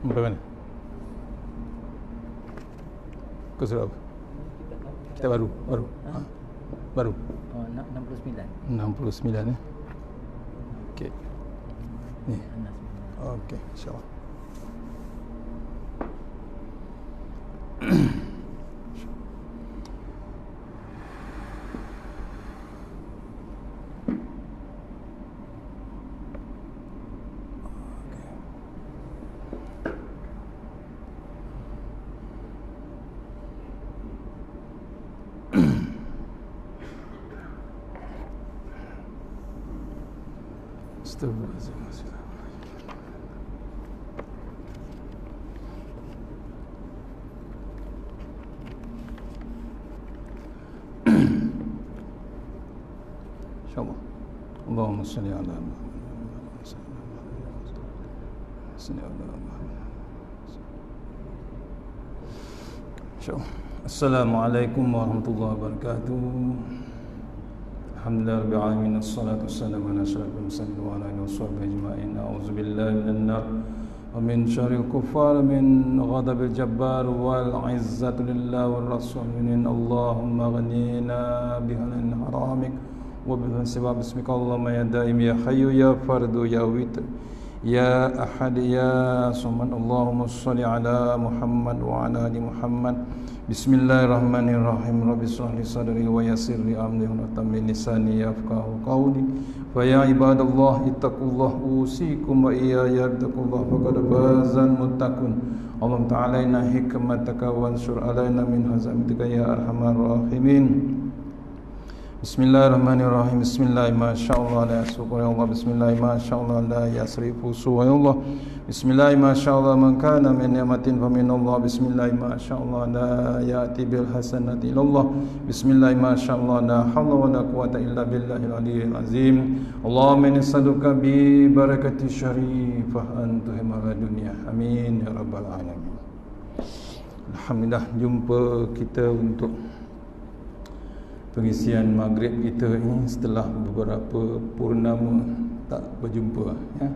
Berapa mana? Kau surat apa? Kita baru. Ha? Baru. Oh, 69. 69 ya. Okey. Ni. Okey, insya-Allah. Astagfirullahaladzim. InsyaAllah. Allahumma salli ala Muhammad. InsyaAllah. Assalamualaikum warahmatullahi wabarakatuh. Alhamdulillah rabbil alamin, assalatu wassalamu ala asyrafil mursalin wa ala alihi washabbihi ajma'in. A'udzubillahi minan nar wa min syarril kuffar min ghadabil jabbar wal 'izzatu lillahi war rasul min. Allahumma ghnina bihalal haramik wa bi sebab bismika Allahumma ya daim ya hayyu ya fardu ya witr ya ahad ya samad. Allahumma shalli ala Muhammad wa ala ali Muhammad. Bismillahirrahmanirrahim. Rabbi shrah li sadri wa yassir li amri wa tammin lisani yafqahu qawli. Fa ya ibadallah ittaqullah usikum wa iyaya bittaqullah faqad fazal muttaqun. Allahumma ta'ala inna hikmataka wa ansur alaina min hazamatika ya arhamar rahimin. Bismillahirrahmanirrahim. Bismillah masyaallah la yasrifu ya Allah. Bismillah masyaallah la yasrifu ya Allah. Bismillah masyaallah man kana min ni'matin fa min Allah. Bismillah masyaallah la ya'ti bil hasanati illallah. Bismillah masyaallah la haula wa la quwata illa billahil aliyyil azim. Allahumma inni as'aluka bi barakati syarifah an tuhimala dunya. Amin ya rabbal alamin. Alhamdulillah, jumpa kita untuk pengisian maghrib kita ini setelah beberapa purnama tak berjumpa ya.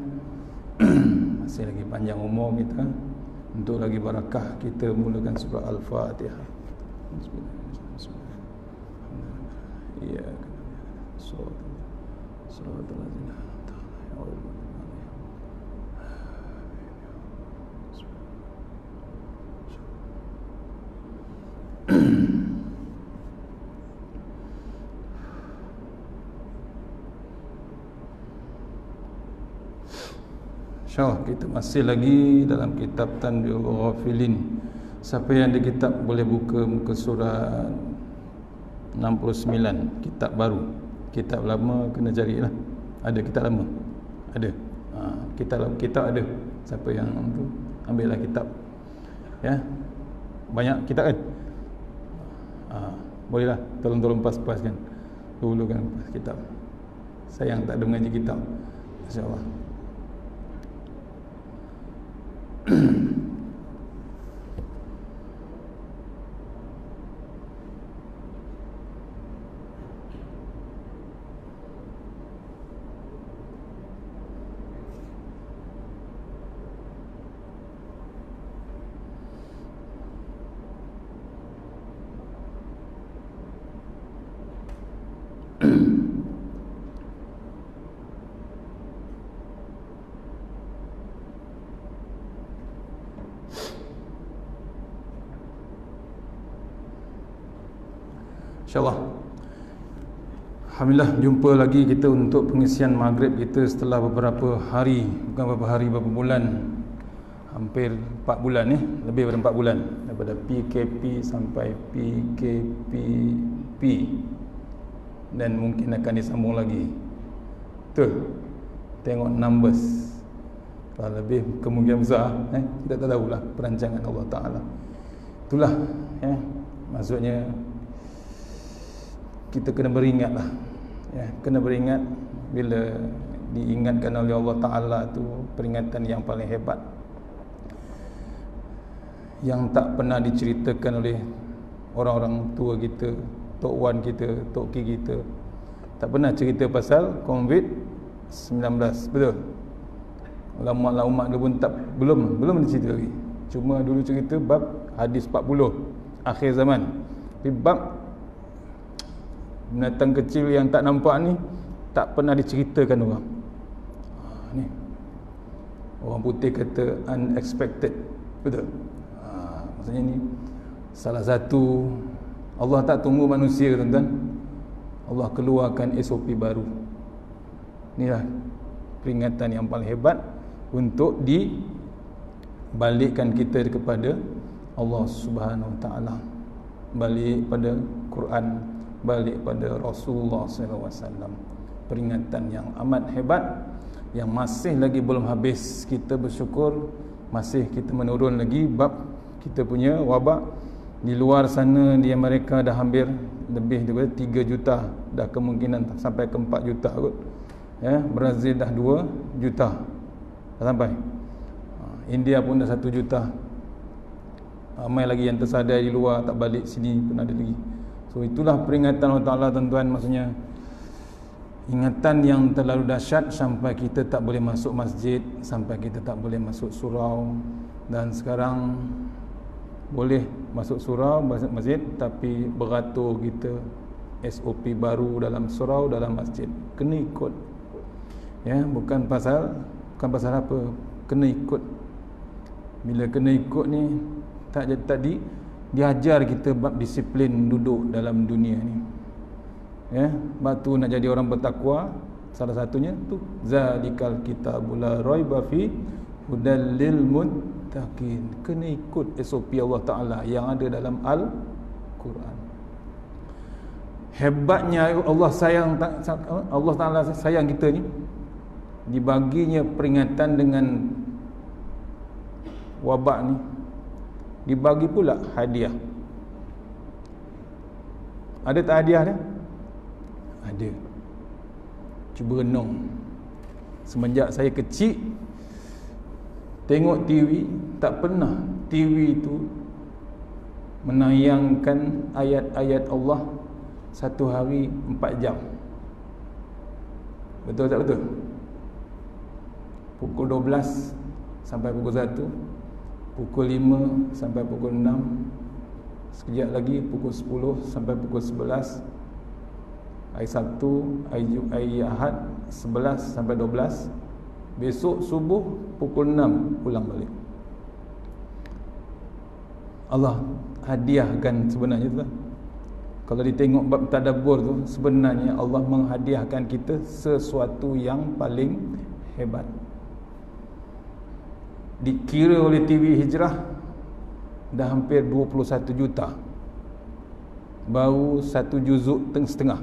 Masih lagi panjang umur kita, untuk lagi barakah kita mulakan surah Al-Fatihah. Bismillahirrahmanirrahim. Ya. Suratul Al-Zina. InsyaAllah kita masih lagi dalam kitab Tanbihul Ghafilin. Siapa yang ada kitab boleh buka muka surat 69, kitab baru. Kitab lama kena carilah. Ada kitab lama? Ada. Kitab ada. Siapa yang tu ambillah kitab. Ya. Banyak kitab kan? Bolehlah tolong pas-pas kan. Dulu kan pas kitab. Sayang tak ada mengaji kitab. Insya-Allah. InsyaAllah. Alhamdulillah, jumpa lagi kita untuk pengisian maghrib kita setelah beberapa hari, bukan beberapa hari, beberapa bulan, hampir 4 bulan ni, lebih daripada 4 bulan, daripada PKP sampai PKPP, dan mungkin akan disambung lagi. Betul? Tengok numbers, lebih kemungkinan besar, kita tak tahulah perancangan Allah Ta'ala. Itulah, maksudnya kita kena beringatlah, kena beringat. Bila diingatkan oleh Allah Ta'ala tu peringatan yang paling hebat, yang tak pernah diceritakan oleh orang-orang tua kita, Tok Wan kita, Tok Ki kita. Tak pernah cerita pasal COVID-19, betul? Ulama' dulu pun belum dicerita lagi. Cuma dulu cerita bab hadis 40 akhir zaman. Tapi bab binatang kecil yang tak nampak ni tak pernah diceritakan orang. Ni orang putih kata unexpected, betul? Maksudnya ni salah satu, Allah tak tunggu manusia, tuan-tuan. Allah keluarkan SOP baru. Inilah peringatan yang paling hebat untuk dibalikkan kita kepada Allah Subhanahu Wa Taala, balik pada Quran, balik pada Rasulullah SAW. Peringatan yang amat hebat, yang masih lagi belum habis. Kita bersyukur masih kita menurun lagi bab kita punya wabak. Di luar sana, di Amerika dah hampir lebih daripada 3 juta, dah kemungkinan sampai ke 4 juta kot. Brazil dah 2 juta dah sampai. India pun dah 1 juta. Ramai lagi yang tersadar di luar, tak balik sini pun ada lagi. So itulah peringatan Allah Ta'ala, tuan-tuan. Maksudnya ingatan yang terlalu dahsyat sampai kita tak boleh masuk masjid, sampai kita tak boleh masuk surau. Dan sekarang boleh masuk surau, masuk masjid, tapi beratur kita SOP baru dalam surau, dalam masjid. Kena ikut. Bukan pasal apa, kena ikut. Bila kena ikut ni, tadi diajar kita bab disiplin duduk dalam dunia ni. Bab tu nak jadi orang bertakwa, salah satunya tu zalikal kitabul la raiba fi hudal lil muttaqin. Kena ikut SOP Allah Ta'ala yang ada dalam Al-Quran. Hebatnya Allah Ta'ala sayang kita ni, dibaginya peringatan dengan wabak ni, dibagi pula hadiah. Ada tak hadiah dia? Ada. Cuba renung. Semenjak saya kecil tengok TV, tak pernah TV itu menayangkan ayat-ayat Allah satu hari 4 jam. Betul tak betul? Pukul 12 sampai pukul 1, pukul 5 sampai pukul 6, sekejap lagi pukul 10 sampai pukul 11, hari Sabtu, hari Ahad 11 sampai 12, besok subuh pukul 6 pulang balik. Allah hadiahkan sebenarnya tu. Kalau ditengok bab tadabbur tu, sebenarnya Allah menghadiahkan kita sesuatu yang paling hebat. Dikira oleh TV Hijrah dah hampir 21 juta. Baru 1 juzuk setengah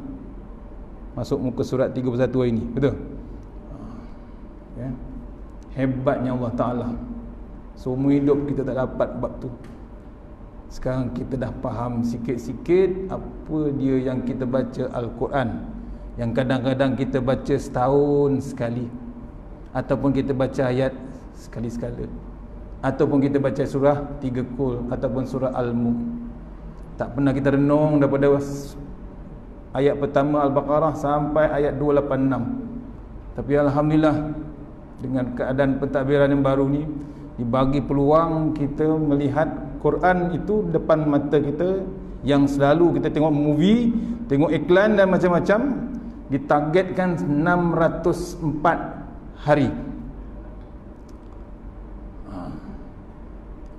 masuk muka surat 31 hari ni, betul? Hebatnya Allah Ta'ala. Seumur hidup kita tak dapat bab tu. Sekarang kita dah faham sikit-sikit apa dia yang kita baca Al-Quran, yang kadang-kadang kita baca setahun sekali, ataupun kita baca ayat sekali-sekala, ataupun kita baca surah 3 kul, ataupun surah Al-Mulk. Tak pernah kita renung daripada ayat pertama Al-Baqarah sampai ayat 286. Tapi Alhamdulillah, dengan keadaan pentadbiran yang baru ni, dibagi peluang kita melihat Quran itu depan mata kita, yang selalu kita tengok movie, tengok iklan dan macam-macam, ditargetkan 604 hari.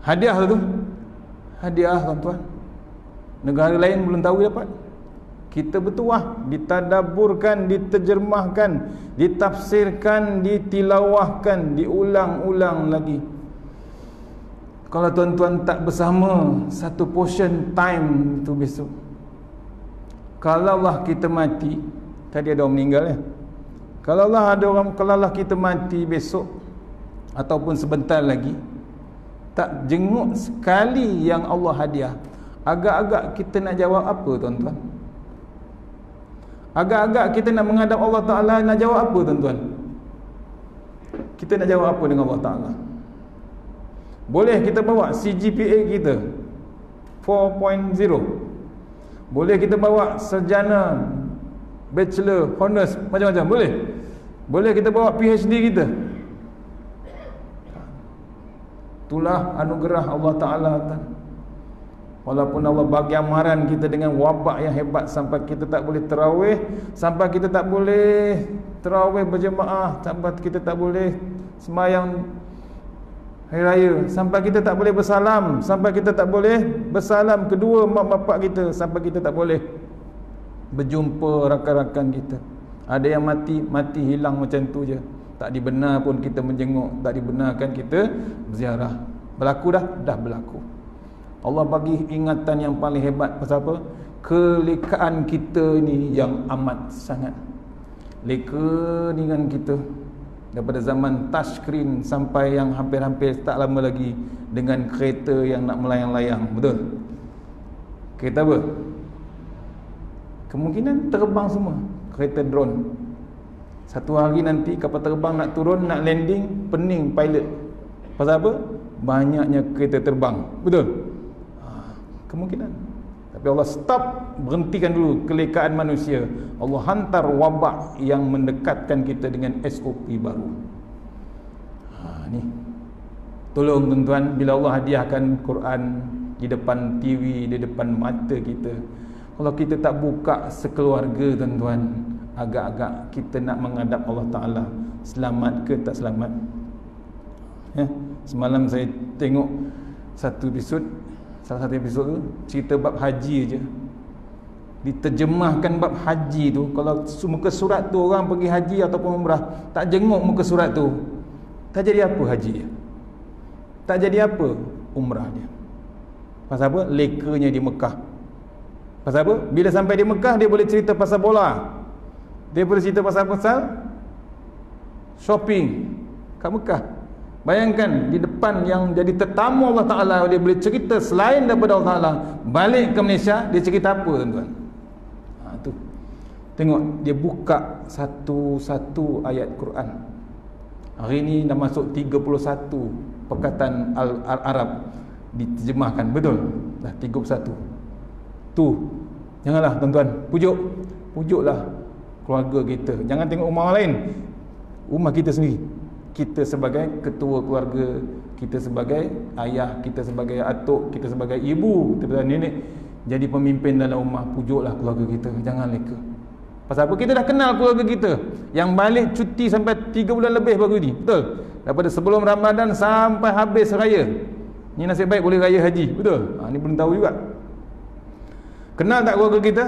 Hadiah tu, hadiah tuan-tuan. Negara lain belum tahu dapat. kita bertuah, ditadaburkan, diterjemahkan, ditafsirkan, ditilawahkan, diulang-ulang lagi. Kalau tuan-tuan tak bersama satu portion time tu besok, kalaulah kita mati, tadi ada orang meninggal ya, kalaulah kita mati besok ataupun sebentar lagi, tak jenguk sekali yang Allah hadiah, agak-agak kita nak jawab apa tuan-tuan? Agak-agak kita nak menghadap Allah Ta'ala, nak jawab apa tuan-tuan? Kita nak jawab apa dengan Allah Ta'ala? Boleh kita bawa CGPA kita 4.0, boleh kita bawa sarjana, bachelor, honors, macam-macam, boleh kita bawa PhD kita. Itulah anugerah Allah Ta'ala. Walaupun Allah bagi amaran kita dengan wabak yang hebat, sampai kita tak boleh tarawih, sampai kita tak boleh tarawih berjemaah, sampai kita tak boleh sembahyang hari raya, sampai kita tak boleh bersalam, sampai kita tak boleh bersalam kedua mak bapak kita, sampai kita tak boleh berjumpa rakan-rakan kita. Ada yang mati hilang macam tu je, tak dibenar pun kita menjenguk, tak dibenarkan kita berziarah. Berlaku dah berlaku. Allah bagi ingatan yang paling hebat. Pasal apa? Kelekaan kita ni yang amat sangat. Leka dengan kita daripada zaman touchscreen sampai yang hampir-hampir tak lama lagi dengan kereta yang nak melayang-layang. Betul? Kereta apa? Kemungkinan terbang semua. Kereta drone. Satu hari nanti kapal terbang nak turun, nak landing, pening pilot. Pasal apa? Banyaknya kereta terbang. Betul? Kemungkinan. Tapi Allah stop, berhentikan dulu kelekaan manusia. Allah hantar wabak yang mendekatkan kita dengan SOP baru. Ni tolong tuan-tuan, bila Allah hadiahkan Quran di depan TV, di depan mata kita, kalau kita tak buka sekeluarga tuan-tuan, agak-agak kita nak menghadap Allah Ta'ala, selamat ke tak selamat? Semalam saya tengok salah satu episod tu, cerita bab haji aja. Diterjemahkan bab haji tu. Kalau muka surat tu orang pergi haji ataupun umrah, tak jenguk muka surat tu, tak jadi apa haji dia, tak jadi apa umrah dia. Pasal apa? Lekanya di Mekah. Pasal apa? Bila sampai di Mekah, dia boleh cerita pasal bola, dia boleh cerita pasal shopping kat Mekah. Bayangkan di depan yang jadi tetamu Allah Ta'ala, dia boleh cerita selain daripada Allah Ta'ala. Balik ke Malaysia, dia cerita apa tuan-tuan? Tu tengok, dia buka satu-satu ayat Quran. Hari ni dah masuk 31 perkataan Arab diterjemahkan. Betul? Dah 31. Tu, janganlah tuan-tuan, pujuklah keluarga kita. Jangan tengok rumah orang lain, rumah kita sendiri. Kita sebagai ketua keluarga, kita sebagai ayah, kita sebagai atuk, kita sebagai ibu, kita sebagai nenek, jadi pemimpin dalam rumah, pujuklah keluarga kita. Jangan leka. Pasal apa? Kita dah kenal keluarga kita yang balik cuti sampai 3 bulan lebih baru ni. Betul? Daripada sebelum Ramadan sampai habis raya. Ni nasib baik boleh raya haji. Betul? Ni belum tahu juga. Kenal tak keluarga kita?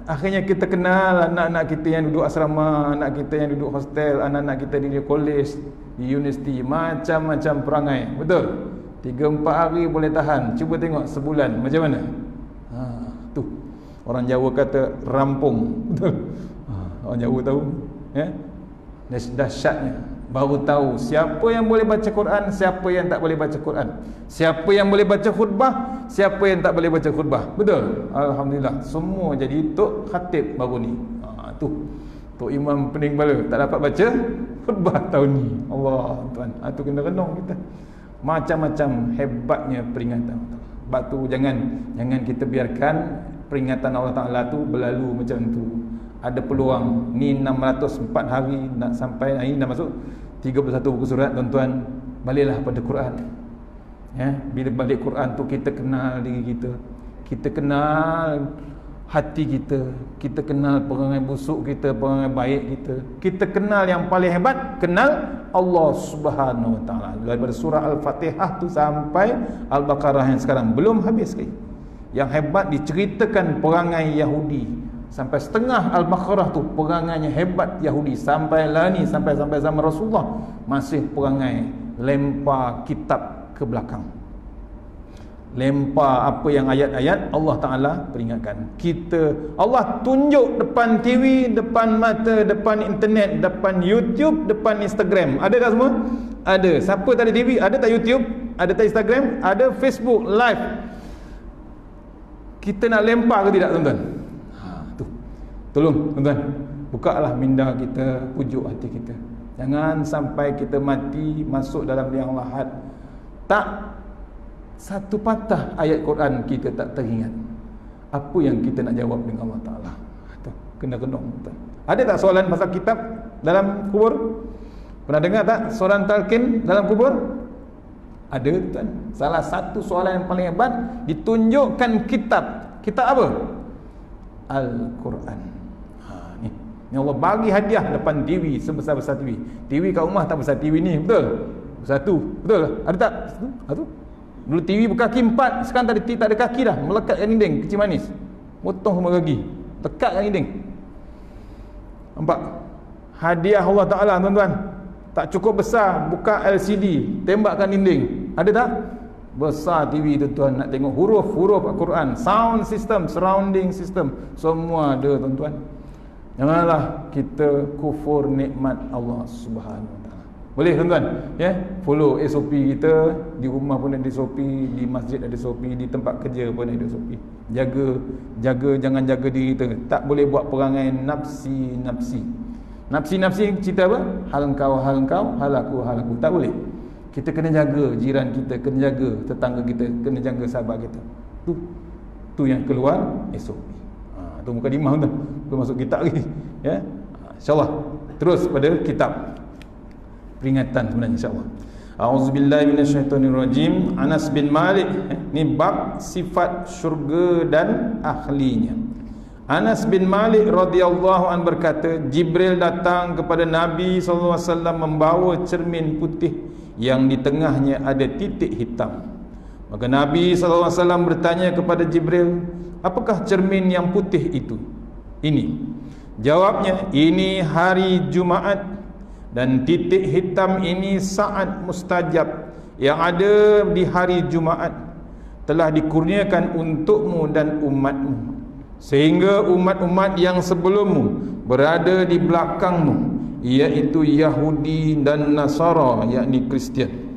Akhirnya kita kenal anak-anak kita yang duduk asrama, anak kita yang duduk hostel, anak-anak kita di college, di universiti, macam-macam perangai. Betul? 3-4 hari boleh tahan. Cuba tengok sebulan macam mana. Tu orang Jawa kata rampung. Betul? Orang Jawa tahu, dahsyatnya. Baru tahu siapa yang boleh baca Quran, siapa yang tak boleh baca Quran, siapa yang boleh baca khutbah, siapa yang tak boleh baca khutbah. Betul? Alhamdulillah, semua jadi tok khatib baru ni. Tok imam pening kepala, tak dapat baca khutbah tahun ni. Allah Tuhan, tu kena renung kita. Macam-macam hebatnya peringatan. Sebab tu jangan kita biarkan peringatan Allah Ta'ala tu berlalu macam tu. Ada peluang ni 604 hari nak sampai hari dah masuk 31 buku surat tuan-tuan. Baliklah pada Quran. Bila balik Quran tu kita kenal diri kita, kita kenal hati kita, kita kenal perangai busuk kita, perangai baik kita kenal yang paling hebat, kenal Allah Subhanahu Wa Taala. Daripada surah Al-Fatihah tu sampai Al-Baqarah yang sekarang belum habis lagi. Yang hebat diceritakan perangai Yahudi, Sampai setengah Al-Baqarah tu perangainya hebat Yahudi, sampai zaman Rasulullah masih perangai lempar kitab ke belakang. Lempar apa yang ayat-ayat Allah Ta'ala peringatkan kita. Allah tunjuk depan TV, depan mata, depan internet, depan YouTube, depan Instagram. Ada tak semua? Ada. Siapa tak ada TV? Ada tak YouTube? Ada tak Instagram? Ada Facebook live. Kita nak lempar ke tidak, tuan-tuan? Tolong tuan-tuan, bukalah minda kita, pujuk hati kita. Jangan sampai kita mati masuk dalam liang lahat tak satu patah ayat Quran kita tak teringat. Apa yang kita nak jawab dengan Allah Ta'ala? Kena kenong. Ada tak soalan pasal kitab dalam kubur? Pernah dengar tak soalan talqin dalam kubur? Ada, tuan. Salah satu soalan yang paling hebat, ditunjukkan kitab. Kitab apa? Al-Quran. Ni Allah bagi hadiah depan TV, sebesar-besar TV. TV kat rumah tak besar TV ni, betul? Satu, betul? Ada tak? Satu. Dulu TV berkaki 4, sekarang tak ada kaki dah, melekat kat dinding, kecil manis. Potong semua kaki, tekat kat dinding. Nampak? Hadiah Allah Ta'ala, tuan-tuan. Tak cukup besar, buka LCD, tembakkan dinding. Ada tak? Besar TV tu, tuan, nak tengok huruf-huruf Al-Quran, sound system, surrounding system, semua ada, tuan-tuan. Janganlah kita kufur nikmat Allah Subhanahu Wa Taala. Boleh, tuan-tuan? Ya, follow SOP kita, di rumah pun ada SOP, di masjid ada SOP, di tempat kerja pun ada SOP. Jaga, jangan jaga diri kita. Tak boleh buat perangai nafsi. Nafsi cerita apa? Hal engkau, hal aku. Tak boleh. Kita kena jaga jiran kita, kena jaga tetangga kita, kena jaga sahabat kita. Tu yang keluar SOP. Tu mukadimah tu. Belum masuk kitab lagi. Ya. InsyaAllah. Terus pada kitab. Peringatan sebenarnya, insyaAllah. A'udzubillahi minasyaitonirrajim. Anas bin Malik. Ni bab sifat syurga dan ahlinya. Anas bin Malik radhiyallahu an berkata, Jibril datang kepada Nabi SAW membawa cermin putih yang di tengahnya ada titik hitam. Maka Nabi SAW bertanya kepada Jibril, apakah cermin yang putih itu? Ini. Jawabnya, ini hari Jumaat dan titik hitam ini saat mustajab yang ada di hari Jumaat telah dikurniakan untukmu dan umatmu, sehingga umat-umat yang sebelummu berada di belakangmu, iaitu Yahudi dan Nasara, yakni Kristian.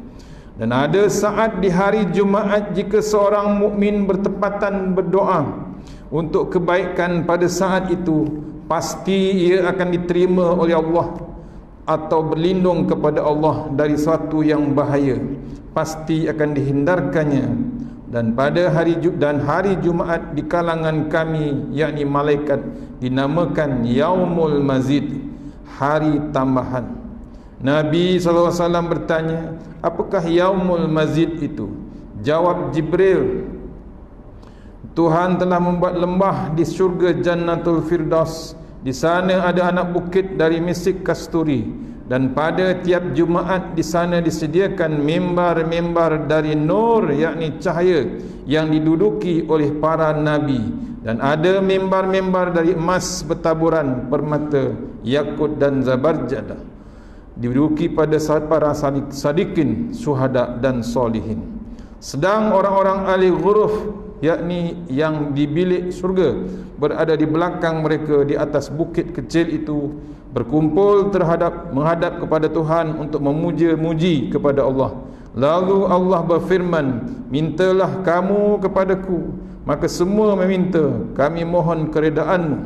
Dan ada saat di hari Jumaat jika seorang mukmin bertepatan berdoa untuk kebaikan pada saat itu, pasti ia akan diterima oleh Allah, atau berlindung kepada Allah dari suatu yang bahaya, pasti akan dihindarkannya. Dan pada hari Jumaat di kalangan kami, yakni malaikat, dinamakan Yaumul Mazid, hari tambahan. Nabi SAW bertanya, apakah Yaumul Mazid itu? Jawab Jibril, Tuhan telah membuat lembah di syurga Jannatul Firdaus. Di sana ada anak bukit dari misik kasturi, dan pada tiap Jumaat di sana disediakan mimbar-mimbar dari nur, yakni cahaya, yang diduduki oleh para nabi, dan ada mimbar-mimbar dari emas bertaburan permata, yakut dan zabarjadah, diduduki pada para sadiqin, syuhada dan solihin. Sedang orang-orang ahli ghuruf, yakni yang di bilik surga, berada di belakang mereka di atas bukit kecil itu, berkumpul menghadap kepada Tuhan untuk memuja-muji kepada Allah. Lalu Allah berfirman, mintalah kamu kepadaku, maka semua meminta, kami mohon keredaanmu.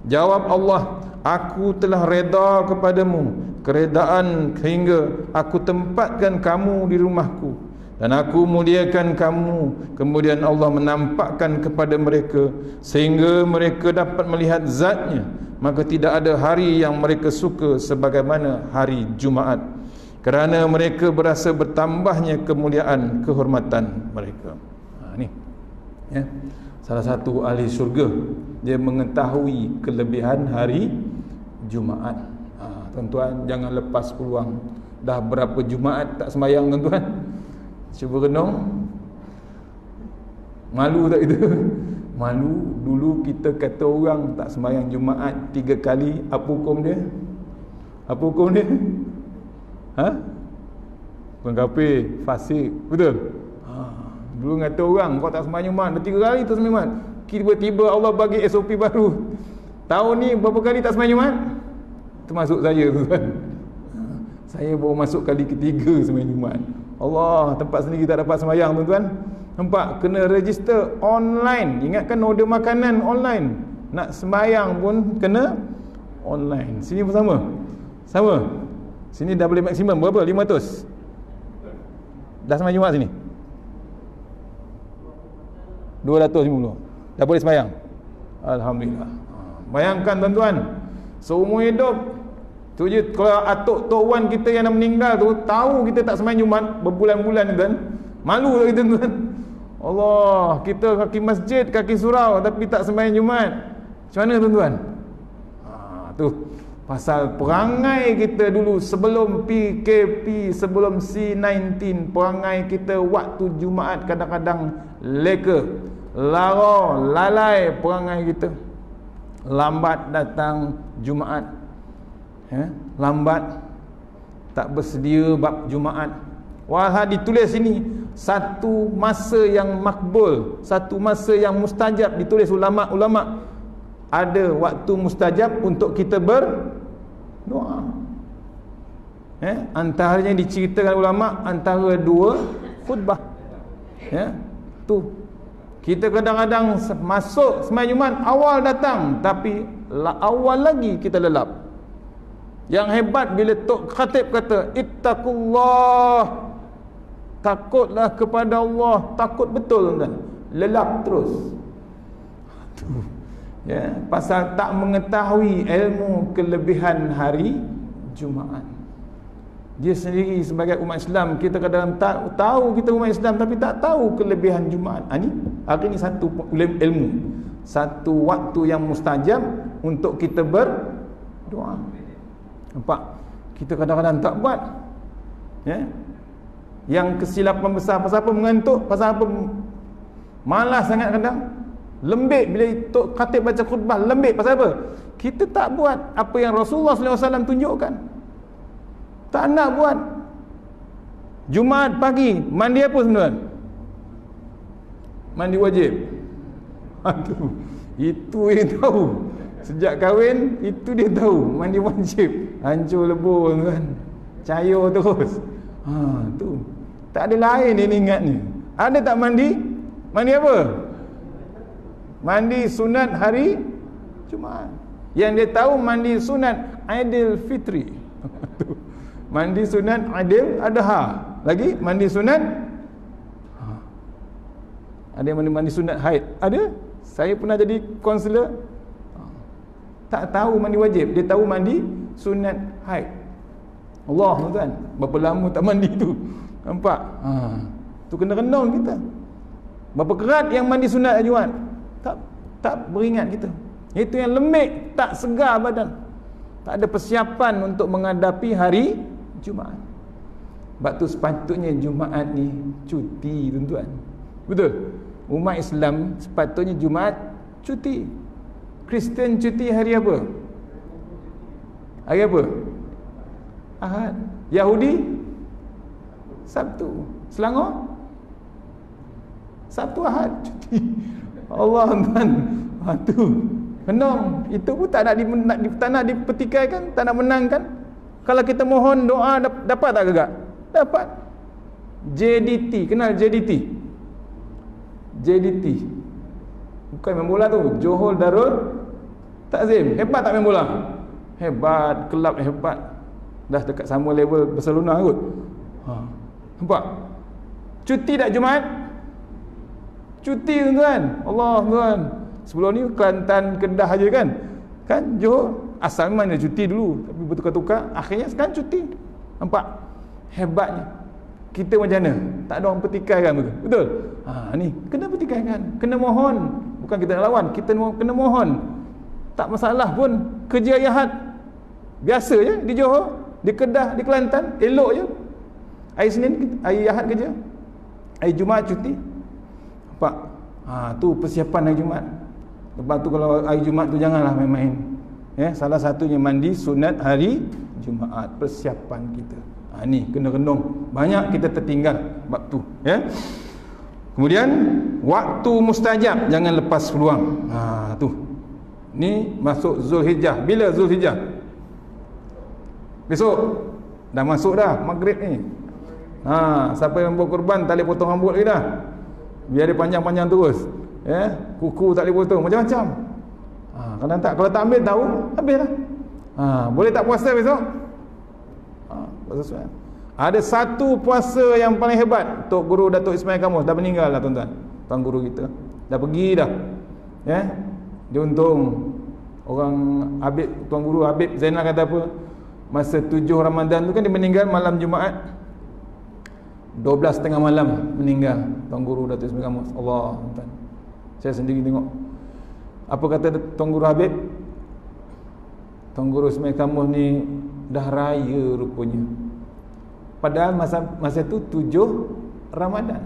Jawab Allah, aku telah reda kepadamu, keredaan hingga aku tempatkan kamu di rumahku, dan aku muliakan kamu. Kemudian Allah menampakkan kepada mereka sehingga mereka dapat melihat zatnya. Maka tidak ada hari yang mereka suka sebagaimana hari Jumaat, kerana mereka berasa bertambahnya kemuliaan, kehormatan mereka. Ni ya, salah satu ahli syurga, dia mengetahui kelebihan hari Jumaat. Tuan-tuan, jangan lepas peluang. Dah berapa Jumaat tak sembahyang, tuan-tuan? Cuba renung. Malu tak itu? Malu. Dulu kita kata orang tak sembahyang Jumaat 3 kali, apa hukum dia? Apa hukum dia? Ha? Bukan kafir, fasik. Betul? Dulu kata orang kau tak sembahyang Jumaat, dah 3 kali tak sembahyang Jumaat. Tiba-tiba Allah bagi SOP baru. Tahun ni berapa kali tak sembahyang Jumaat? Termasuk saya tu kan. Saya baru masuk kali ketiga sembahyang Jumaat. Allah, tempat sendiri tak dapat sembahyang tuan-tuan. Nampak? Kena register online. Ingatkan order makanan online. Nak sembahyang pun kena online. Sini pun sama. Sama. Sini dah boleh maksimum berapa? 500. Dah sembahyang Jumaat sini. 250. Dah boleh sembahyang. Alhamdulillah. Bayangkan tuan-tuan, seumur hidup tu je, kalau atuk tok wan kita yang dah meninggal tu tahu kita tak sembahyang Jumaat berbulan-bulan kan. Malu tak kita tuan. Allah, kita kaki masjid, kaki surau tapi tak sembahyang Jumaat. Macam mana tuan-tuan? Tu pasal perangai kita dulu sebelum PKP, sebelum C19, perangai kita waktu Jumaat kadang-kadang leka, lara, lalai perangai kita. Lambat datang Jumaat, lambat, tak bersedia bab Jumaat. Wah, ditulis sini satu masa yang makbul, satu masa yang mustajab. Ditulis ulama-ulama, ada waktu mustajab untuk kita berdoa. Antaranya diceritakan ulama antara 2 khutbah. Tu kita kadang-kadang masuk sembahyang Jumaat awal datang, tapi awal lagi kita lelap. Yang hebat bila tok khatib kata ittaqullah, takutlah kepada Allah. Takut betul kan? Lelap terus. Pasal tak mengetahui ilmu kelebihan hari Jumaat. Dia sendiri sebagai umat Islam, kita kadang tak tahu kita umat Islam tapi tak tahu kelebihan Jumaat. Hari ni satu ilmu, satu waktu yang mustajab untuk kita berdoa. Nampak? Kita kadang-kadang tak buat. Yang kesilapan besar pasal apa? Mengantuk. Pasal apa? Malas sangat kadang. Lembik bila tok khatib baca khutbah, lembik pasal apa? Kita tak buat apa yang Rasulullah SAW tunjukkan. Tak nak buat. Jumaat pagi mandi apa sebenarnya? Mandi wajib. Aduh, itu dia tahu. Sejak kahwin itu dia tahu mandi wajib. Hancur lebur kan. Cair terus. Tu. Tak ada lain dia ingat ni. Ada tak mandi? Mandi apa? Mandi sunat hari Jumaat. Yang dia tahu mandi sunat Aidil Fitri. Mandi sunat Aidil Adha. Lagi mandi sunat, ada yang mandi sunat haid. Ada. Saya pernah jadi kaunselor. Tak tahu mandi wajib, dia tahu mandi sunat haid. Allah tuan, berapa lama tak mandi tu. Nampak? Tu kena renung kita. Berapa kerat yang mandi sunat Jumaat. Tak beringat kita. Itu yang lembik, tak segar badan. Tak ada persiapan untuk menghadapi hari Jumaat. Sebab tu sepatutnya Jumaat ni cuti tuan-tuan. Betul? Umat Islam sepatutnya Jumaat cuti. Kristian cuti hari apa? Hari apa? Ahad. Yahudi Sabtu. Selangor Sabtu Ahad cuti. Allah tuan. Tu renung. Itu pun tak nak dipetikaikan, tak nak menangkan. Kalau kita mohon doa dapat tak gagak? Dapat. JDT, kenal JDT? JDT bukan main bola tu, Johor Darul Takzim. Hebat tak main bola? Hebat, kelab hebat. Dah dekat sama level Barcelona kot. Nampak? Cuti tak Jumaat? Cuti tuan-tuan. Allah tuan. Sebelum ni Kelantan, Kedah aja kan? Kan Johor asal memang dia cuti dulu, tapi bertukar-tukar, akhirnya sekarang cuti. Nampak? Hebatnya. Kita macam mana? Tak ada orang petikaikan betul? Betul? Ni kena petikaikan, kena mohon. Bukan kita nak lawan, kita kena mohon. Tak masalah pun kerja hari Ahad. Biasa je di Johor, di Kedah, di Kelantan, elok je. Hari Senin, hari Ahad kerja. Hari Jumaat cuti. Nampak? Tu persiapan hari Jumaat. Lepas tu kalau hari Jumaat tu janganlah main-main. Salah satunya mandi sunat hari Jumaat, persiapan kita. Ni kena renung. Banyak kita tertinggal bab tu, Kemudian waktu mustajab, jangan lepas peluang. Tu. Ni masuk Zulhijjah. Bila Zulhijjah? Besok. Dah masuk dah maghrib ni. Siapa yang buat korban tak boleh potong rambut lagi dah. Biar dia panjang-panjang terus. Kuku tak boleh potong, macam-macam. Kalau tak ambil tahu, habislah. Boleh tak puasa besok? Puasa sunat. Ada satu puasa yang paling hebat. Tok Guru Datuk Ismail Kamus dah meninggal lah tuan-tuan. Tuan guru kita dah pergi dah. Dia untung orang Habib, Tuan Guru Habib Zainal kata apa? Masa 7 Ramadan tu kan dia meninggal malam Jumaat. 12 tengah malam meninggal Tuan Guru Datuk Ismail Kamus. Allah, tuan. Saya sendiri tengok. Apa kata Tuan Guru Habib? Tuan Guru Ismail Kamus ni dah raya rupanya. Padahal masa tu 7 Ramadan.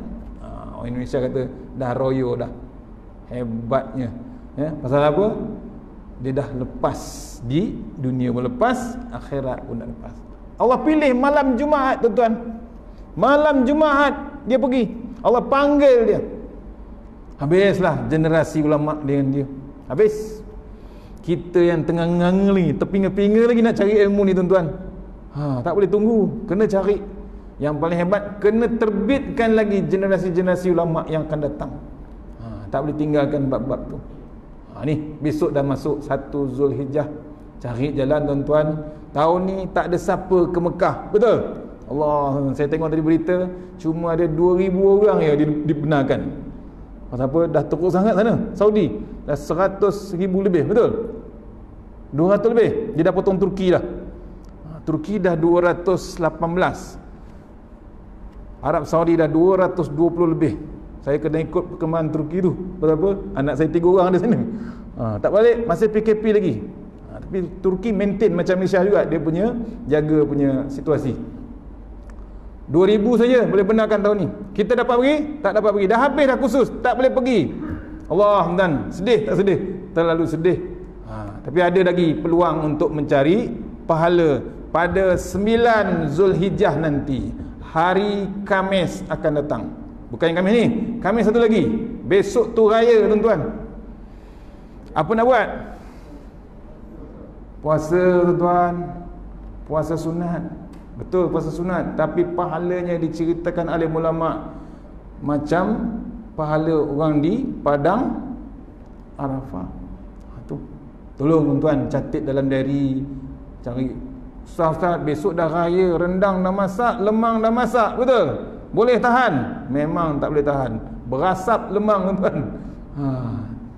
Orang Indonesia kata dah royo dah. Hebatnya. Pasal apa? Dia dah lepas di dunia pun lepas, akhirat pun dah lepas. Allah pilih malam Jumaat, tuan-tuan. Malam Jumaat dia pergi. Allah panggil dia. Habislah generasi ulama dengan dia. Habis. Kita yang tengah ngangli, terpinga-pinga lagi nak cari ilmu ni, tuan-tuan. Tak boleh tunggu, kena cari. Yang paling hebat, kena terbitkan lagi generasi-generasi ulama yang akan datang. Tak boleh tinggalkan bab-bab tu. Ni besok dah masuk 1 Zulhijjah. Cari jalan, tuan-tuan. Tahun ni tak ada siapa ke Mekah, betul? Allah, saya tengok tadi berita, cuma ada 2,000 orang yang dibenarkan. Pasal apa? Dah teruk sangat sana Saudi. Dah 100,000 lebih, betul? 200 lebih. Dia dah potong Turki dah. Turki dah 218. Arab Saudi dah 220 lebih. Saya kena ikut perkembangan Turki tu. Pasal apa? Anak saya 3 orang di sana. Tak balik, masih PKP lagi. Tapi Turki maintain macam Malaysia juga. Dia punya jaga punya situasi. 2,000 saja boleh benarkan tahun ni. Kita dapat pergi? Tak dapat pergi. Dah habis dah khusus, tak boleh pergi. Allah, dan sedih tak sedih? Terlalu sedih. Tapi ada lagi peluang untuk mencari pahala pada 9 Zulhijjah nanti. Hari Khamis akan datang. Bukan yang Khamis ni, Khamis satu lagi. Besok tu raya, tuan-tuan. Apa nak buat? Puasa, tuan-tuan. Puasa sunat. Betul, puasa sunat. Tapi pahalanya diceritakan oleh ulama macam pahala orang di Padang Arafah. Tu. Tolong, tuan-tuan, catat dalam diary. Cari. Ustaz, besok dah raya, rendang dah masak, lemang dah masak, betul? Boleh tahan? Memang tak boleh tahan. Berasap lemang, tuan-tuan.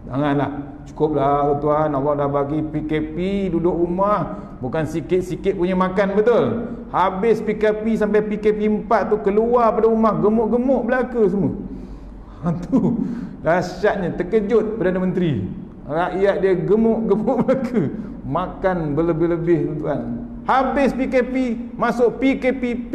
Janganlah. Cukuplah, tuan-tuan. Allah dah bagi PKP, duduk rumah. Bukan sikit-sikit punya makan, betul? Habis PKP sampai PKP 4 tu, keluar pada rumah, gemuk-gemuk belaka semua. Tu dahsyatnya, terkejut Perdana Menteri. Rakyat dia gemuk-gemuk belaka. Makan berlebih-lebih, tuan-tuan. Habis PKP, masuk PKPP,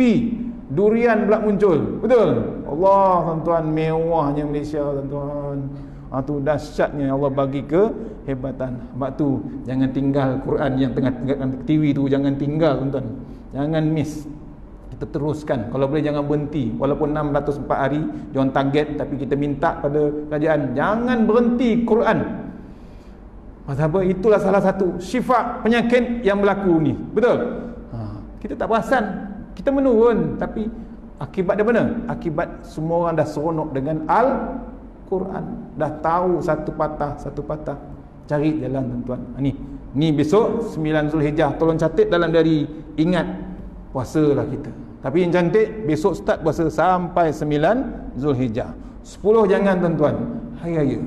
durian pula muncul, betul? Allah, tuan-tuan, mewahnya Malaysia, tuan-tuan. Tu dahsyatnya Allah bagi kehebatan. Sebab tu jangan tinggal Quran yang tengah TV tu, jangan tinggal, tuan-tuan. Jangan miss. Kita teruskan. Kalau boleh jangan berhenti. Walaupun 604 hari dia orang target, tapi kita minta pada kerajaan jangan berhenti Quran. Pasal apa? Itulah salah satu syifa penyakit yang berlaku ni. Betul? Kita tak perasan, kita menurun, tapi akibat dia mana? Akibat semua orang dah seronok dengan Al-Quran. Dah tahu satu patah. Cari jalan, tuan-tuan. Ni besok 9 Zulhijjah. Tolong catat dalam diary. Ingat, puasalah kita. Tapi yang cantik, besok start puasa sampai 9 Zulhijjah. 10 jangan, tuan-tuan. Hari raya.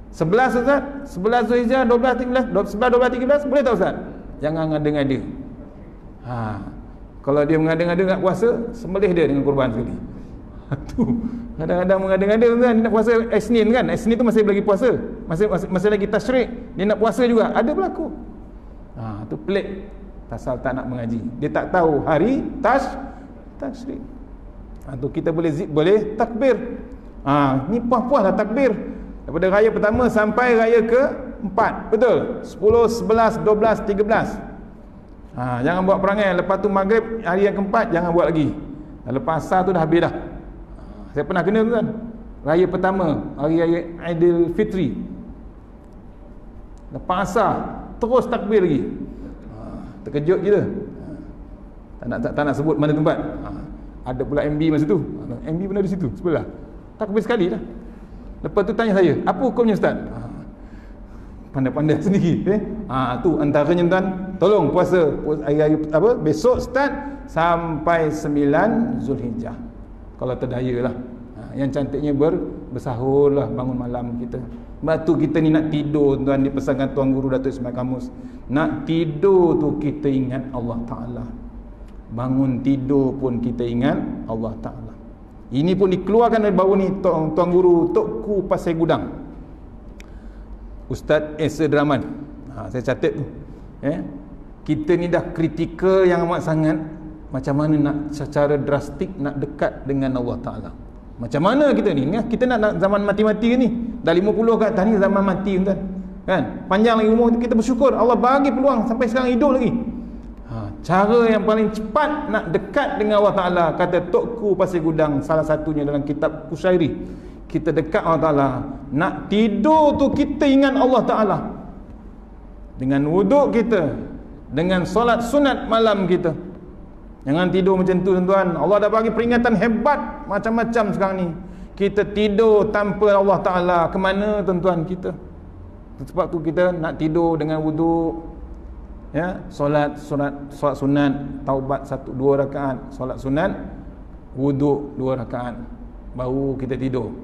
11 Ustaz? 11 Zulhijjah, 12, 13, 11, 12, 13, boleh tak Ustaz? Jangan ngada-ngada. Kalau dia mengada-ngada nak puasa, sembelih dia dengan korban sekali. Tu. Kadang-kadang mengada-ngada, Ustaz, dia nak puasa Isnin kan? Isnin tu masih lagi puasa. Masih lagi tasyrik. Dia nak puasa juga. Ada berlaku. Tu pelik. Pasal tak nak mengaji. Dia tak tahu hari tasyrik. Tu kita boleh takbir. Ni puas-puas lah takbir daripada raya pertama sampai raya ke-4. Betul? 10, 11, 12, 13. Jangan buat perangai. Lepas tu maghrib hari yang ke-4 jangan buat lagi. Lepas asar tu dah habis dah. Saya pernah kena tu kan. Raya pertama, hari raya Aidilfitri. Lepas asar terus takbir lagi. Terkejut kita. Tak nak sebut mana tempat. Ada pula MB masa tu. MB pun ada di situ sebelah. Takbir sekali dah. Lepas tu tanya saya, apa hukumnya Ustaz? Pandai-pandai sendiri. Tu antaranya tuan, tolong puasa hari besok start sampai 9 Zulhijjah. Kalau terdaya lah. Yang cantiknya bersahur lah, bangun malam kita. Batu kita ni nak tidur tuan, dipesankan Tuan Guru Datuk Ismail Kamus. Nak tidur tu kita ingat Allah Ta'ala. Bangun tidur pun kita ingat Allah Ta'ala. Ini pun dikeluarkan dari bawah ni Tuan Guru Tokku Pasir Gudang, Ustaz Esa Draman. Saya catat tu. Kita ni dah kritikal yang amat sangat. Macam mana nak secara drastik nak dekat dengan Allah Ta'ala. Macam mana kita ni? Kita nak zaman mati-mati ni. Dah 50 ke atas ni zaman mati tuan. Kan? Panjang lagi umur kita bersyukur. Allah bagi peluang sampai sekarang hidup lagi. Cara yang paling cepat nak dekat dengan Allah Ta'ala, kata Tokku Pasir Gudang, salah satunya dalam kitab Kusyairi, kita dekat Allah Ta'ala. Nak tidur tu kita ingat Allah Ta'ala dengan wuduk kita, dengan solat sunat malam kita. Jangan tidur macam tu tuan-tuan. Allah dah bagi peringatan hebat macam-macam sekarang ni. Kita tidur tanpa Allah Ta'ala, ke mana tuan-tuan kita? Sebab tu kita nak tidur dengan wuduk, solat sunat, taubat 1-2 rakaat, solat sunat, wuduk 2 rakaat, baru kita tidur.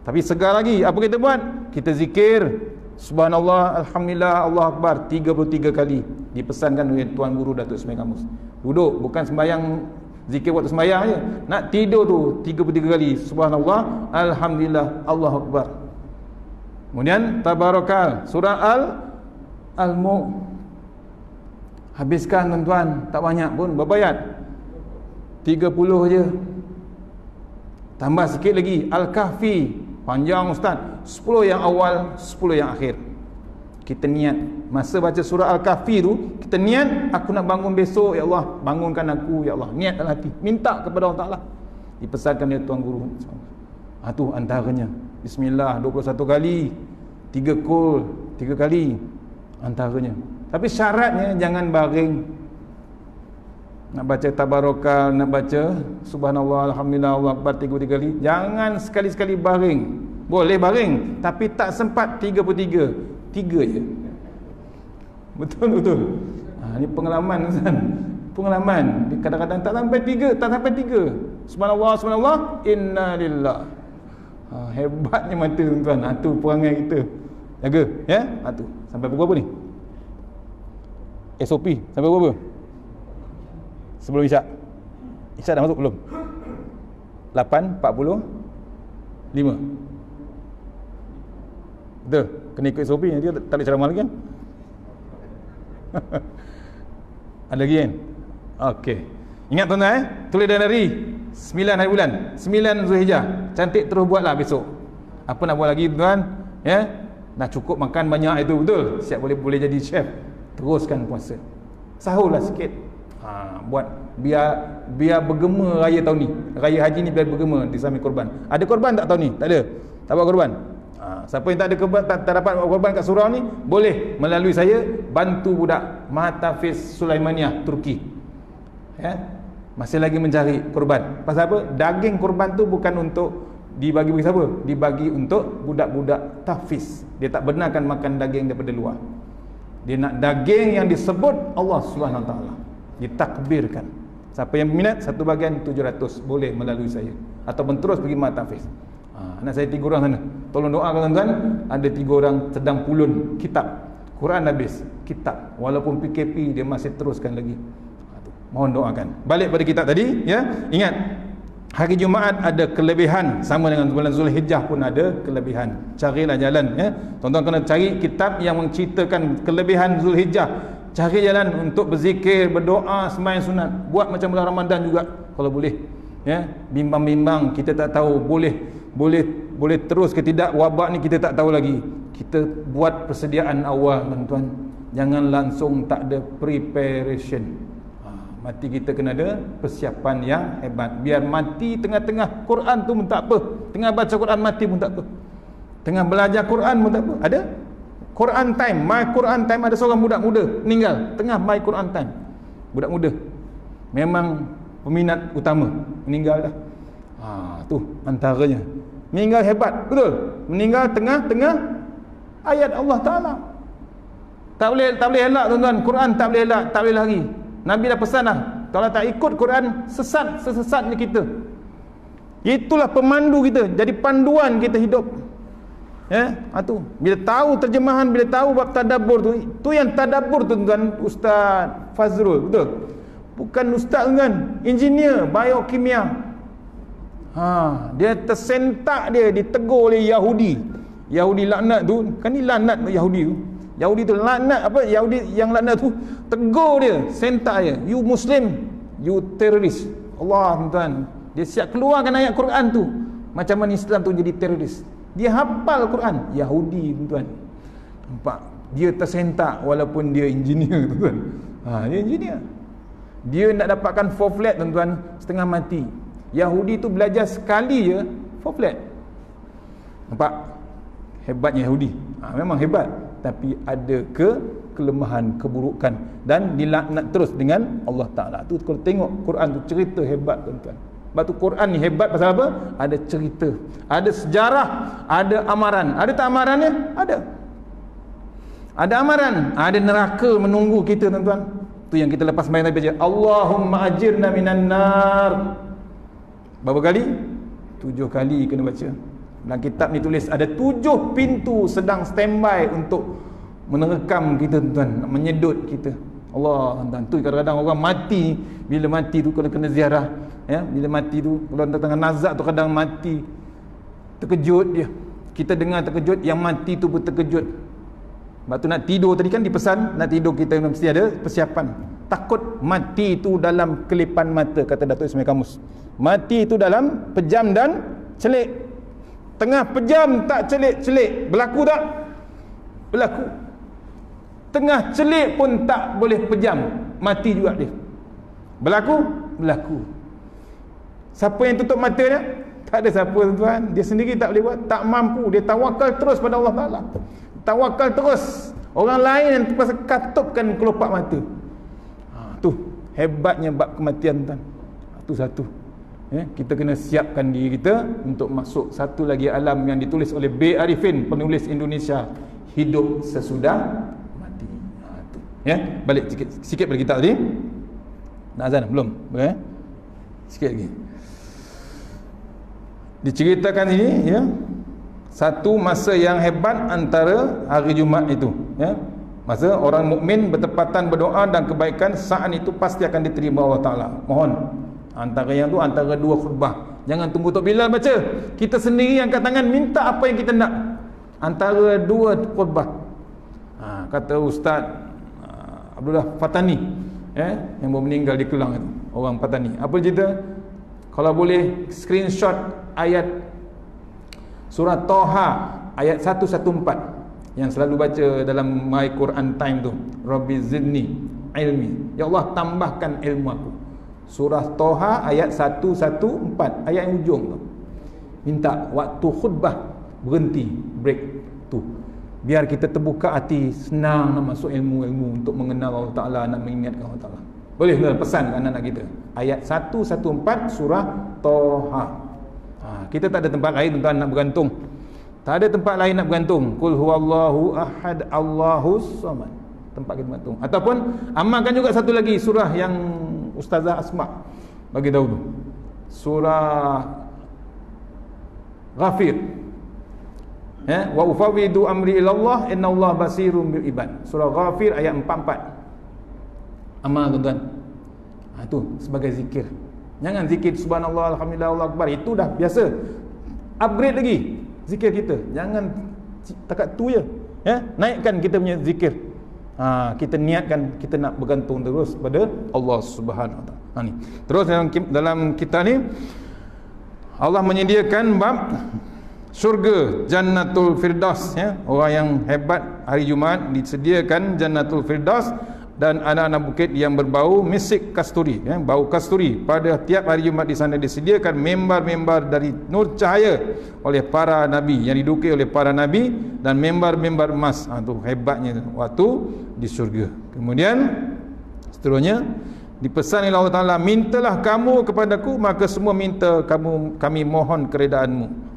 Tapi segar lagi, apa kita buat? Kita zikir subhanallah, alhamdulillah, Allah Akbar 33 kali. Dipesankan oleh Tuan Guru Datuk Ismail Kamus. Duduk, bukan sembahyang zikir waktu sembahyang je. Nak tidur tu 33 kali subhanallah, alhamdulillah, Allah Akbar. Kemudian tabarakal, surah Al-Mulk. Habiskan tuan-tuan, tak banyak pun, berapa ayat? 30 je. Tambah sikit lagi Al-Kahfi, panjang ustaz, 10 yang awal, 10 yang akhir. Kita niat masa baca surah Al-Kahfi tu, kita niat, aku nak bangun besok ya Allah, bangunkan aku ya Allah. Niat dalam hati, minta kepada Allah Ta'ala. Dipesankan oleh Tuan Guru. Tu antaranya. Bismillah 21 kali, 3 kul 3 kali antaranya. Tapi syaratnya jangan baring. Nak baca tabarakal, nak baca subhanallah, alhamdulillah, Allah Akbar 33 kali, jangan sekali-sekali baring. Boleh baring, tapi tak sempat 33. 3 je. Betul. Ni pengalaman Ustaz. Pengalaman. Kadang-kadang tak sampai 3. Subhanallah, inna lillah. Hebatnya mata tuan-tuan. Tu perangai kita. Jaga, ya? Tu. Sampai pukul berapa ni? SOP sampai berapa? Sebelum Isyak. Isyak dah masuk belum? 8.45. Betul? Kena ikut SOP, nanti tak boleh ceramah lagi kan? Ada lagi kan? Okey. Ingat tuan-tuan tulis dari 9 hari bulan, 9 Zulhijjah. Cantik, terus buatlah besok. Apa nak buat lagi tuan? Ya? Dah cukup makan banyak itu, betul? Siap boleh jadi chef. Teruskan puasa. Sahurlah sikit. Buat biar bergema raya tahun ni. Raya haji ni biar bergema di samping korban. Ada korban tak tahun ni? Tak ada. Tak buat korban. Siapa yang tak ada korban, tak dapat buat korban kat surau ni, boleh melalui saya bantu budak Mahatafiz Sulaimaniah Turki. Ya. Masih lagi mencari korban. Pasal apa? Daging korban tu bukan untuk dibagi bagi siapa? Dibagi untuk budak-budak tahfiz. Dia tak benarkan makan daging daripada luar. Dia nak daging yang disebut Allah Subhanahu Taala, ditakbirkan. Siapa yang minat satu bahagian 700 boleh melalui saya, ataupun terus pergi Mahatafiz. Anak saya 3 orang sana. Tolong doakan tuan-tuan. Ada 3 orang sedang pulun kitab Quran habis, kitab. Walaupun PKP dia masih teruskan lagi. Mohon doakan. Balik pada kitab tadi, ya. Ingat, hari Jumaat ada kelebihan, sama dengan bulan Zulhijjah pun ada kelebihan. Carilah jalan, ya. Tuan-tuan kena cari kitab yang menceritakan kelebihan Zulhijjah. Cari jalan untuk berzikir, berdoa, sembahyang sunat. Buat macam bulan Ramadan juga kalau boleh. Ya, bimbang-bimbang kita tak tahu boleh boleh terus ke tidak wabak ni kita tak tahu lagi. Kita buat persediaan awal tuan-tuan. Jangan langsung tak ada preparation. Mati kita kena ada persiapan yang hebat. Biar mati tengah-tengah Quran tu pun tak apa. Tengah baca Quran mati pun tak apa. Tengah belajar Quran pun tak apa. Ada Quran time, my Quran time, ada seorang budak muda meninggal tengah my Quran time. Budak muda memang peminat utama, meninggal dah. Tu antaranya. Meninggal hebat, betul. Meninggal tengah-tengah ayat Allah Taala. Tak boleh elak tuan-tuan. Quran tak boleh elak, tak boleh lari. Nabi dah pesan dah, kalau tak ikut Quran, sesat-sesatnya kita. Itulah pemandu kita, jadi panduan kita hidup. Tu bila tahu terjemahan, bila tahu bab tadabbur tu yang tadabbur tuan-tuan Ustaz Fazrul, betul? Bukan ustaz tuan, engineer biokimia. Dia tersentak, dia ditegur oleh Yahudi laknat tu, kan ni laknat Yahudi tu. Yahudi tu laknat apa? Yahudi yang laknat tu tegur dia, sentak dia. You Muslim, you teroris. Allah tuan, dia siap keluarkan ayat Quran tu. Macam mana Islam tu jadi teroris? Dia hafal Quran. Yahudi tuan. Nampak? Dia tersentak walaupun dia engineer tuan. Dia engineer. Dia nak dapatkan 4 flat tuan-tuan, setengah mati. Yahudi tu belajar sekali je 4 flat. Nampak? Hebatnya Yahudi. Memang hebat. Tapi ada kelemahan, keburukan, dan dilaknat terus dengan Allah Ta'ala. Tu kalau tengok Quran tu cerita hebat tuan-tuan. Sebab tu Quran ni hebat pasal apa? Ada cerita, ada sejarah, ada amaran. Ada tak amarannya? Ada amaran, ada neraka menunggu kita tuan-tuan. Tu yang kita lepas main tadi baca, Allahumma ajirna minan nar. Berapa kali? 7 kali kena baca. Dalam kitab ni tulis ada 7 pintu sedang standby untuk menerkam kita tuan, menyedut kita. Allah, tuan, tu kadang-kadang orang mati, bila mati tu kena ziarah, bila mati tu kalau tengah nazak tu kadang mati terkejut dia. Kita dengar terkejut, yang mati tu pun terkejut. Sebab tu nak tidur tadi kan dipesan, nak tidur kita mesti ada persiapan. Takut mati tu dalam kelipan mata, kata Datuk Ismail Kamus. Mati tu dalam pejam dan celik. Tengah pejam tak celik-celik, berlaku tak? Berlaku. Tengah celik pun tak boleh pejam, mati juga dia. Berlaku? Berlaku. Siapa yang tutup mata dia? Tak ada siapa tuan-tuan. Dia sendiri tak boleh buat, tak mampu. Dia tawakal terus pada Allah Ta'ala. Tawakal terus. Orang lain yang terpaksa katupkan kelopak mata. Tu hebatnya bab kematian tuan. Tu satu. Kita kena siapkan diri kita untuk masuk satu lagi alam yang ditulis oleh B. Arifin, penulis Indonesia, hidup sesudah mati. Tu. Balik sikit pada kita tadi. Nak azan belum? Boleh? Sikit lagi. Diceritakan ini, satu masa yang hebat antara hari Jumaat itu, masa orang mukmin bertepatan berdoa dan kebaikan, saat itu pasti akan diterima Allah Ta'ala. Mohon antara yang tu, antara 2 khutbah. Jangan tunggu Tok Bilal baca, kita sendiri angkat tangan minta apa yang kita nak. Antara 2 khutbah. Kata Ustaz Abdullah Fatani, yang baru meninggal di Kelang itu, orang Fatani. Apa cerita? Kalau boleh screenshot ayat surah Toha ayat 114 yang selalu baca dalam my Quran time tu. Rabbi zidni ilmi, ya Allah tambahkan ilmu aku. Surah Toha ayat 114, ayat yang ujung tu. Minta waktu khutbah berhenti, break tu. Biar kita terbuka hati, senang nak masuk ilmu-ilmu untuk mengenal Allah Ta'ala, nak mengingatkan Allah Ta'ala. Boleh pesan ke anak-anak kita. Ayat 114 surah Toha. Kita tak ada tempat lain tuan nak bergantung. Tak ada tempat lain nak bergantung. Qul huwallahu ahad Allahus samad. Tempat kita bergantung. Ataupun amalkan juga satu lagi surah yang Ustazah Asma bagi tahu tu. Surah Ghafir. Wa ufawwidu amri ilallah innallaha basirun bil ibad. Surah Ghafir ayat 44. Amal tuan-tuan. Tu sebagai zikir. Jangan zikir subhanallah alhamdulillah Allahu akbar, itu dah biasa. Upgrade lagi zikir kita. Jangan takat tu je. Naikkan kita punya zikir. Kita niatkan kita nak bergantung terus pada Allah Subhanahu Wa Taala. Ni. Terus dalam kita ni Allah menyediakan bab syurga Jannatul Firdaus, ya. Orang yang hebat hari Jumaat disediakan Jannatul Firdaus dan anak-anak bukit yang berbau misik kasturi, ya, bau kasturi. Pada tiap hari Jumaat di sana disediakan mimbar-mimbar dari nur cahaya oleh para nabi, yang diduduki oleh para nabi, dan mimbar-mimbar emas. Tu hebatnya waktu di syurga. Kemudian seterusnya dipesan oleh Allah Ta'ala, mintalah kamu kepadaku, maka semua minta kami mohon keredaanmu.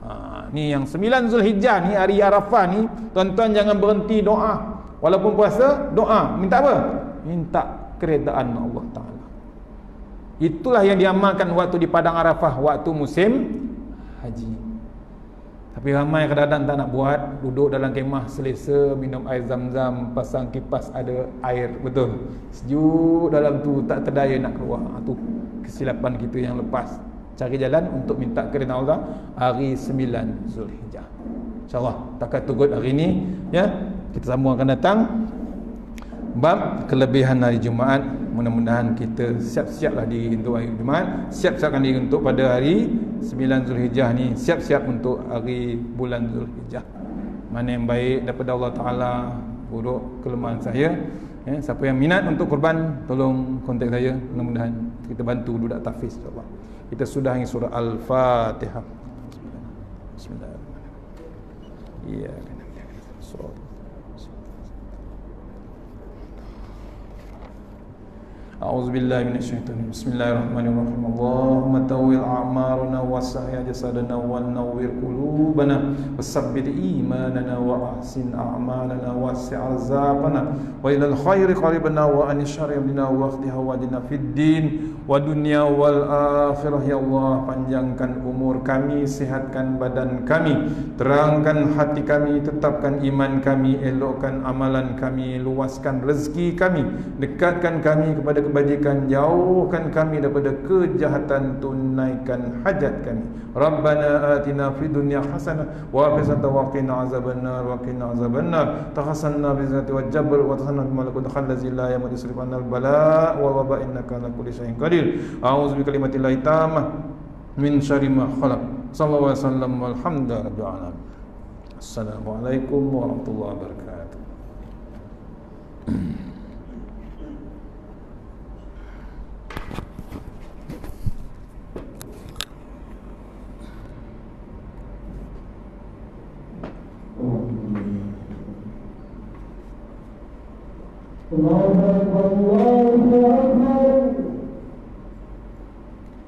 Ni yang 9 Zulhijjah ni, hari Arafah ni, tuan-tuan jangan berhenti doa. Walaupun puasa, doa. Minta apa? Minta keredaan Allah Ta'ala. Itulah yang diamalkan waktu di Padang Arafah, waktu musim haji. Tapi ramai kadang-kadang tak nak buat, duduk dalam kemah selesa, minum air zam-zam, pasang kipas ada air, betul, sejuk dalam tu, tak terdaya nak keluar. Tu kesilapan kita yang lepas. Cari jalan untuk minta keridhaan Allah hari 9 Zulhijjah. InsyaAllah takat tugut hari ini, ya. Kita sambung akan datang bab kelebihan hari Jumaat. Mudah-mudahan kita siap-siaplah diri untuk hari Jumaat, siap-siapkan diri untuk pada hari 9 Zulhijjah ni, siap-siap untuk hari bulan Zulhijjah. Mana yang baik daripada Allah Ta'ala, buruk kelemahan saya, ya. Siapa yang minat untuk korban, tolong kontak saya. Mudah-mudahan kita bantu budak tahfiz, insyaAllah. Kita sudah yang surah Al-Fatihah. Bismillahirrahmanirrahim. Iya, surah. أعوذ بالله من الشيطان الرجيم بسم الله الرحمن الرحيم اللهم طول أعمارنا وسع جسدنا ونور قلوبنا وثبت إيماننا وأحسن أعمالنا واسع أرزاقنا وإلى الخير قربنا وأن الشر يمنا واقض حوائجنا في الدين والدنيا والآخرة. Ya Allah, panjangkan umur kami, sihatkan badan kami, terangkan hati kami, tetapkan iman kami, elokkan amalan kami, luaskan rezeki kami, dekatkan kami kepada kebajikan, jauhkan kami daripada kejahatan, tunaikan hajat kami. Rabbana atina fid dunya hasanah wa fil akhirati wa qina azabannar wa qina azabannar. Tahassanna bi zati wal jabr wa tahassanna bi malakut khallazi la yamut yusrif anal bala wa waba innaka ala kulli syai'in qadir. A'udzu bi kalimatillahi tammah min syarri ma khalaq. Sallallahu alaihi wasallam walhamdulillahi rabbil alamin. Assalamualaikum warahmatullahi wabarakatuh.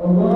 Allah